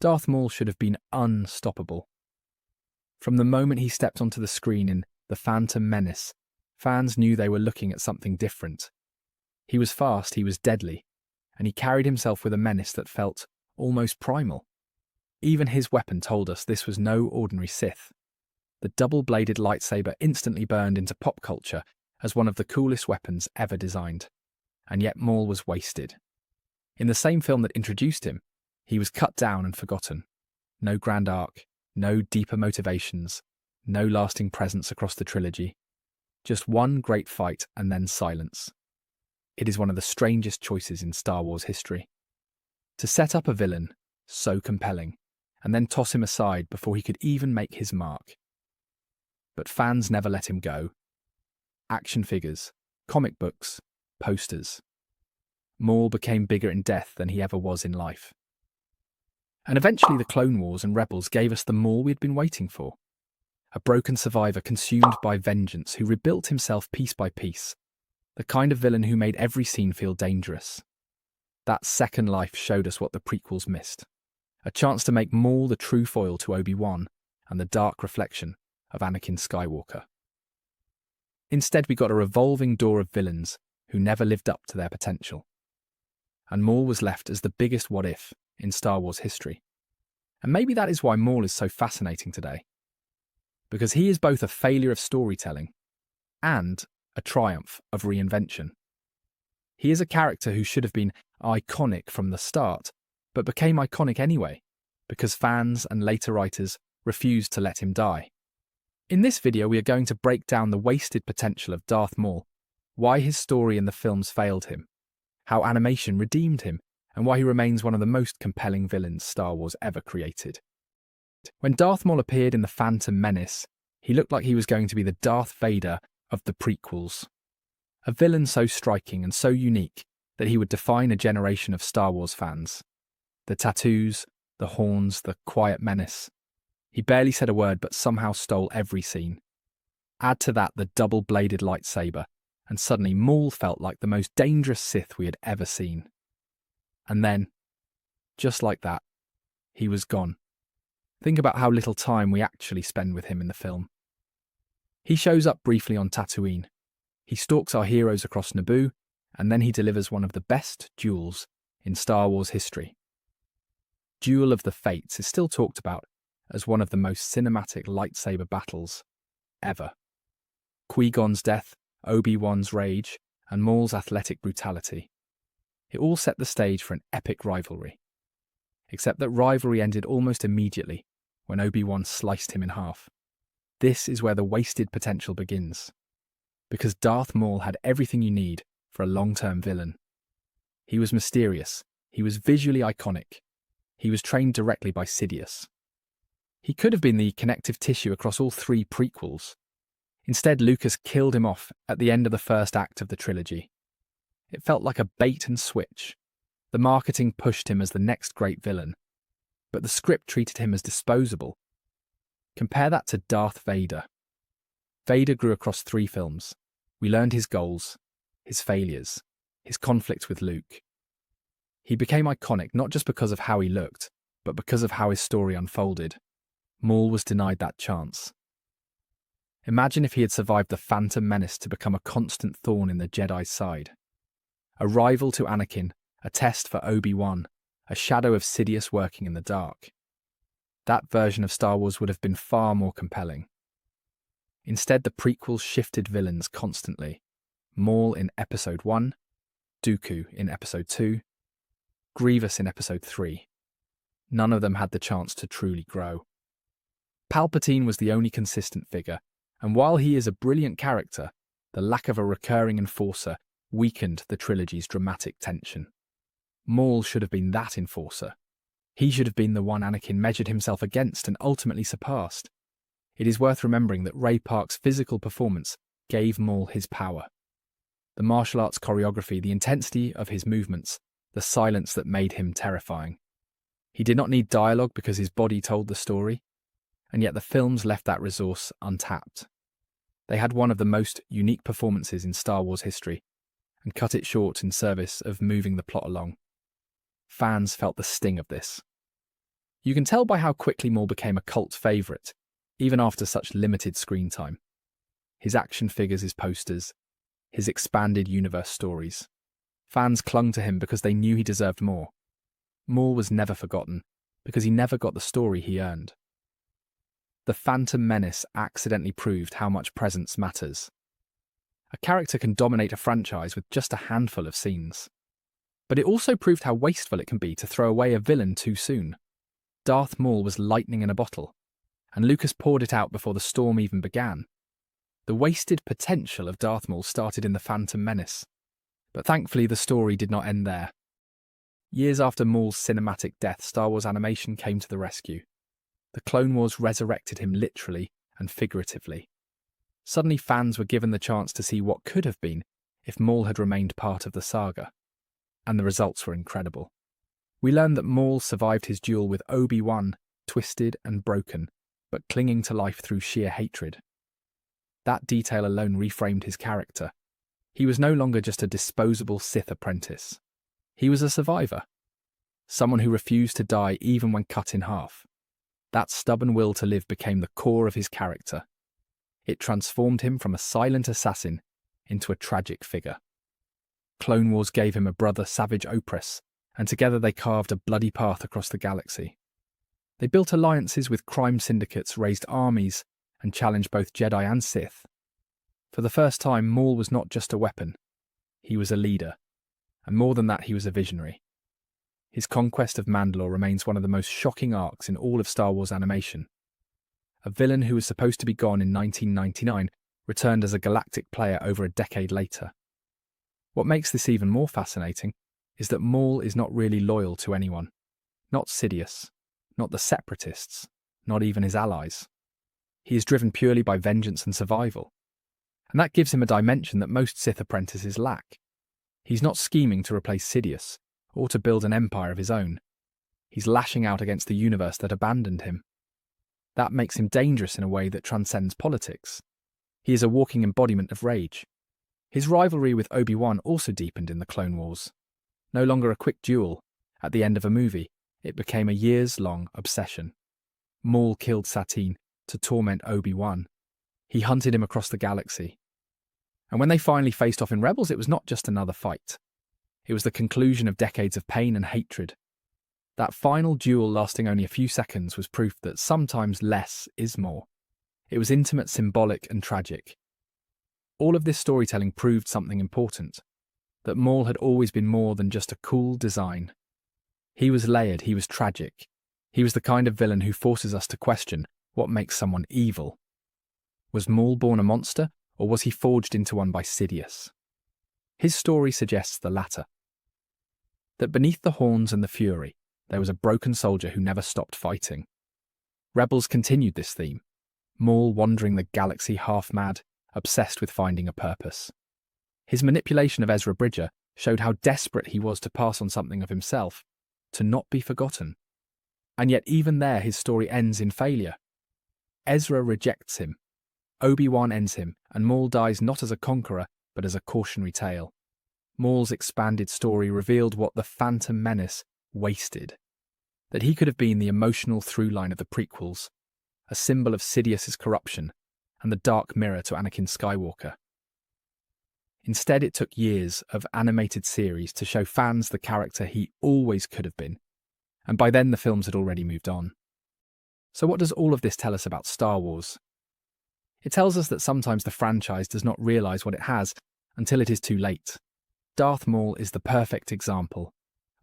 Darth Maul should have been unstoppable. From the moment he stepped onto the screen in The Phantom Menace, fans knew they were looking at something different. He was fast, he was deadly, and he carried himself with a menace that felt almost primal. Even his weapon told us this was no ordinary Sith. The double-bladed lightsaber instantly burned into pop culture as one of the coolest weapons ever designed. And yet Maul was wasted. In the same film that introduced him, he was cut down and forgotten. No grand arc, no deeper motivations, no lasting presence across the trilogy. Just one great fight and then silence. It is one of the strangest choices in Star Wars history. To set up a villain so compelling, and then toss him aside before he could even make his mark. But fans never let him go. Action figures, comic books, posters. Maul became bigger in death than he ever was in life. And eventually the Clone Wars and Rebels gave us the Maul we'd been waiting for. A broken survivor consumed by vengeance who rebuilt himself piece by piece. The kind of villain who made every scene feel dangerous. That second life showed us what the prequels missed. A chance to make Maul the true foil to Obi-Wan and the dark reflection of Anakin Skywalker. Instead, we got a revolving door of villains who never lived up to their potential. And Maul was left as the biggest what-if in Star Wars history. And maybe that is why Maul is so fascinating today. Because he is both a failure of storytelling and a triumph of reinvention. He is a character who should have been iconic from the start, but became iconic anyway, because fans and later writers refused to let him die. In this video, we are going to break down the wasted potential of Darth Maul, why his story in the films failed him, how animation redeemed him, and why he remains one of the most compelling villains Star Wars ever created. When Darth Maul appeared in The Phantom Menace, he looked like he was going to be the Darth Vader of the prequels. A villain so striking and so unique that he would define a generation of Star Wars fans. The tattoos, the horns, the quiet menace. He barely said a word but somehow stole every scene. Add to that the double-bladed lightsaber, and suddenly Maul felt like the most dangerous Sith we had ever seen. And then, just like that, he was gone. Think about how little time we actually spend with him in the film. He shows up briefly on Tatooine. He stalks our heroes across Naboo, and then he delivers one of the best duels in Star Wars history. Duel of the Fates is still talked about as one of the most cinematic lightsaber battles ever. Qui-Gon's death, Obi-Wan's rage, and Maul's athletic brutality. It all set the stage for an epic rivalry. Except that rivalry ended almost immediately when Obi-Wan sliced him in half. This is where the wasted potential begins. Because Darth Maul had everything you need for a long-term villain. He was mysterious. He was visually iconic. He was trained directly by Sidious. He could have been the connective tissue across all three prequels. Instead, Lucas killed him off at the end of the first act of the trilogy. It felt like a bait and switch. The marketing pushed him as the next great villain, but the script treated him as disposable. Compare that to Darth Vader. Vader grew across 3 films. We learned his goals, his failures, his conflict with Luke. He became iconic not just because of how he looked, but because of how his story unfolded. Maul was denied that chance. Imagine if he had survived the Phantom Menace to become a constant thorn in the Jedi's side. A rival to Anakin, a test for Obi-Wan, a shadow of Sidious working in the dark. That version of Star Wars would have been far more compelling. Instead, the prequels shifted villains constantly. Maul in Episode 1, Dooku in Episode 2, Grievous in Episode 3. None of them had the chance to truly grow. Palpatine was the only consistent figure, and while he is a brilliant character, the lack of a recurring enforcer weakened the trilogy's dramatic tension. Maul should have been that enforcer. He should have been the one Anakin measured himself against and ultimately surpassed. It is worth remembering that Ray Park's physical performance gave Maul his power. The martial arts choreography, the intensity of his movements, the silence that made him terrifying. He did not need dialogue because his body told the story, and yet the films left that resource untapped. They had one of the most unique performances in Star Wars history, and cut it short in service of moving the plot along. Fans felt the sting of this. You can tell by how quickly Maul became a cult favourite, even after such limited screen time. His action figures, his posters, his expanded universe stories. Fans clung to him because they knew he deserved more. Maul was never forgotten, because he never got the story he earned. The Phantom Menace accidentally proved how much presence matters. A character can dominate a franchise with just a handful of scenes. But it also proved how wasteful it can be to throw away a villain too soon. Darth Maul was lightning in a bottle, and Lucas poured it out before the storm even began. The wasted potential of Darth Maul started in The Phantom Menace, but thankfully the story did not end there. Years after Maul's cinematic death, Star Wars animation came to the rescue. The Clone Wars resurrected him literally and figuratively. Suddenly fans were given the chance to see what could have been if Maul had remained part of the saga. And the results were incredible. We learned that Maul survived his duel with Obi-Wan, twisted and broken, but clinging to life through sheer hatred. That detail alone reframed his character. He was no longer just a disposable Sith apprentice. He was a survivor. Someone who refused to die even when cut in half. That stubborn will to live became the core of his character. It transformed him from a silent assassin into a tragic figure. Clone Wars gave him a brother, Savage Opress, and together they carved a bloody path across the galaxy. They built alliances with crime syndicates, raised armies, and challenged both Jedi and Sith. For the first time, Maul was not just a weapon. He was a leader. And more than that, he was a visionary. His conquest of Mandalore remains one of the most shocking arcs in all of Star Wars animation. A villain who was supposed to be gone in 1999 returned as a galactic player over a decade later. What makes this even more fascinating is that Maul is not really loyal to anyone. Not Sidious, not the Separatists, not even his allies. He is driven purely by vengeance and survival. And that gives him a dimension that most Sith apprentices lack. He's not scheming to replace Sidious, or to build an empire of his own. He's lashing out against the universe that abandoned him. That makes him dangerous in a way that transcends politics. He is a walking embodiment of rage. His rivalry with Obi-Wan also deepened in the Clone Wars. No longer a quick duel, at the end of a movie, it became a years-long obsession. Maul killed Satine to torment Obi-Wan. He hunted him across the galaxy. And when they finally faced off in Rebels, it was not just another fight. It was the conclusion of decades of pain and hatred. That final duel, lasting only a few seconds, was proof that sometimes less is more. It was intimate, symbolic, and tragic. All of this storytelling proved something important, that Maul had always been more than just a cool design. He was layered, he was tragic. He was the kind of villain who forces us to question what makes someone evil. Was Maul born a monster, or was he forged into one by Sidious? His story suggests the latter. That beneath the horns and the fury, there was a broken soldier who never stopped fighting. Rebels continued this theme, Maul wandering the galaxy half-mad, obsessed with finding a purpose. His manipulation of Ezra Bridger showed how desperate he was to pass on something of himself, to not be forgotten. And yet even there his story ends in failure. Ezra rejects him, Obi-Wan ends him, and Maul dies not as a conqueror, but as a cautionary tale. Maul's expanded story revealed what the Phantom Menace wasted. That he could have been the emotional through-line of the prequels, a symbol of Sidious's corruption, and the dark mirror to Anakin Skywalker. Instead, it took years of animated series to show fans the character he always could have been, and by then the films had already moved on. So what does all of this tell us about Star Wars? It tells us that sometimes the franchise does not realise what it has until it is too late. Darth Maul is the perfect example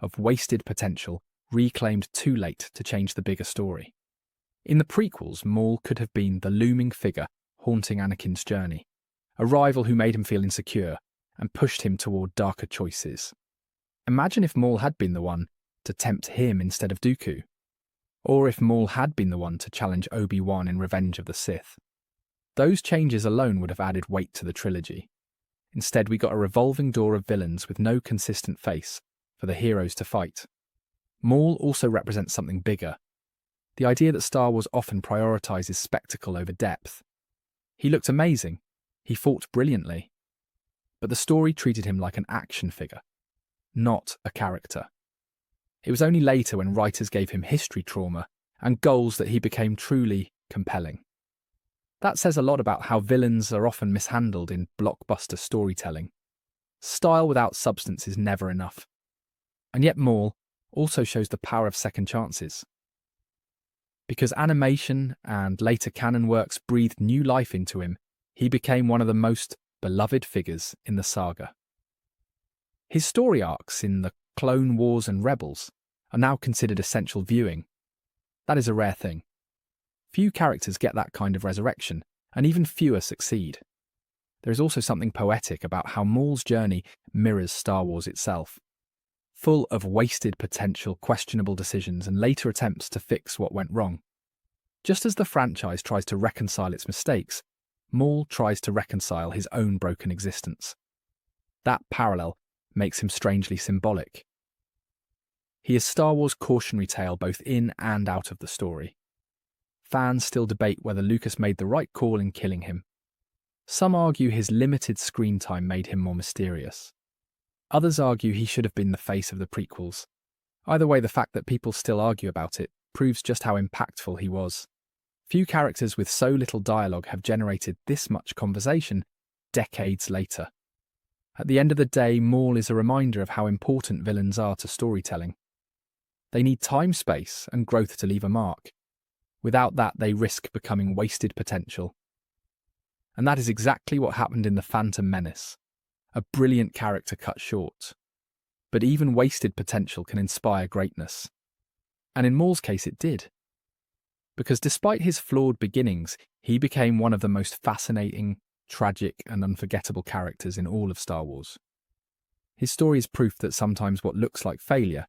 of wasted potential reclaimed too late to change the bigger story. In the prequels, Maul could have been the looming figure haunting Anakin's journey, a rival who made him feel insecure and pushed him toward darker choices. Imagine if Maul had been the one to tempt him instead of Dooku, or if Maul had been the one to challenge Obi-Wan in Revenge of the Sith. Those changes alone would have added weight to the trilogy. Instead, we got a revolving door of villains with no consistent face for the heroes to fight. Maul also represents something bigger, the idea that Star Wars often prioritises spectacle over depth. He looked amazing, he fought brilliantly, but the story treated him like an action figure, not a character. It was only later when writers gave him history trauma and goals that he became truly compelling. That says a lot about how villains are often mishandled in blockbuster storytelling. Style without substance is never enough. And yet Maul also shows the power of second chances. Because animation and later canon works breathed new life into him, he became one of the most beloved figures in the saga. His story arcs in the Clone Wars and Rebels are now considered essential viewing. That is a rare thing. Few characters get that kind of resurrection, and even fewer succeed. There is also something poetic about how Maul's journey mirrors Star Wars itself, full of wasted potential, questionable decisions, and later attempts to fix what went wrong. Just as the franchise tries to reconcile its mistakes, Maul tries to reconcile his own broken existence. That parallel makes him strangely symbolic. He is Star Wars' cautionary tale both in and out of the story. Fans still debate whether Lucas made the right call in killing him. Some argue his limited screen time made him more mysterious. Others argue he should have been the face of the prequels. Either way, the fact that people still argue about it proves just how impactful he was. Few characters with so little dialogue have generated this much conversation decades later. At the end of the day, Maul is a reminder of how important villains are to storytelling. They need time, space, and growth to leave a mark. Without that, they risk becoming wasted potential. And that is exactly what happened in The Phantom Menace. A brilliant character cut short. But even wasted potential can inspire greatness. And in Maul's case, it did. Because despite his flawed beginnings, he became one of the most fascinating, tragic, and unforgettable characters in all of Star Wars. His story is proof that sometimes what looks like failure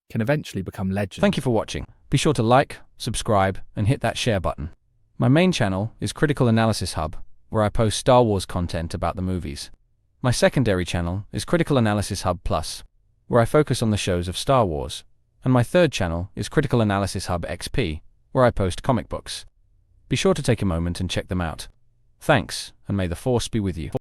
can eventually become legend. Thank you for watching. Be sure to like, subscribe, and hit that share button. My main channel is Critical Analysis Hub, where I post Star Wars content about the movies. My secondary channel is Critical Analysis Hub Plus, where I focus on the shows of Star Wars. And my third channel is Critical Analysis Hub XP, where I post comic books. Be sure to take a moment and check them out. Thanks, and may the Force be with you.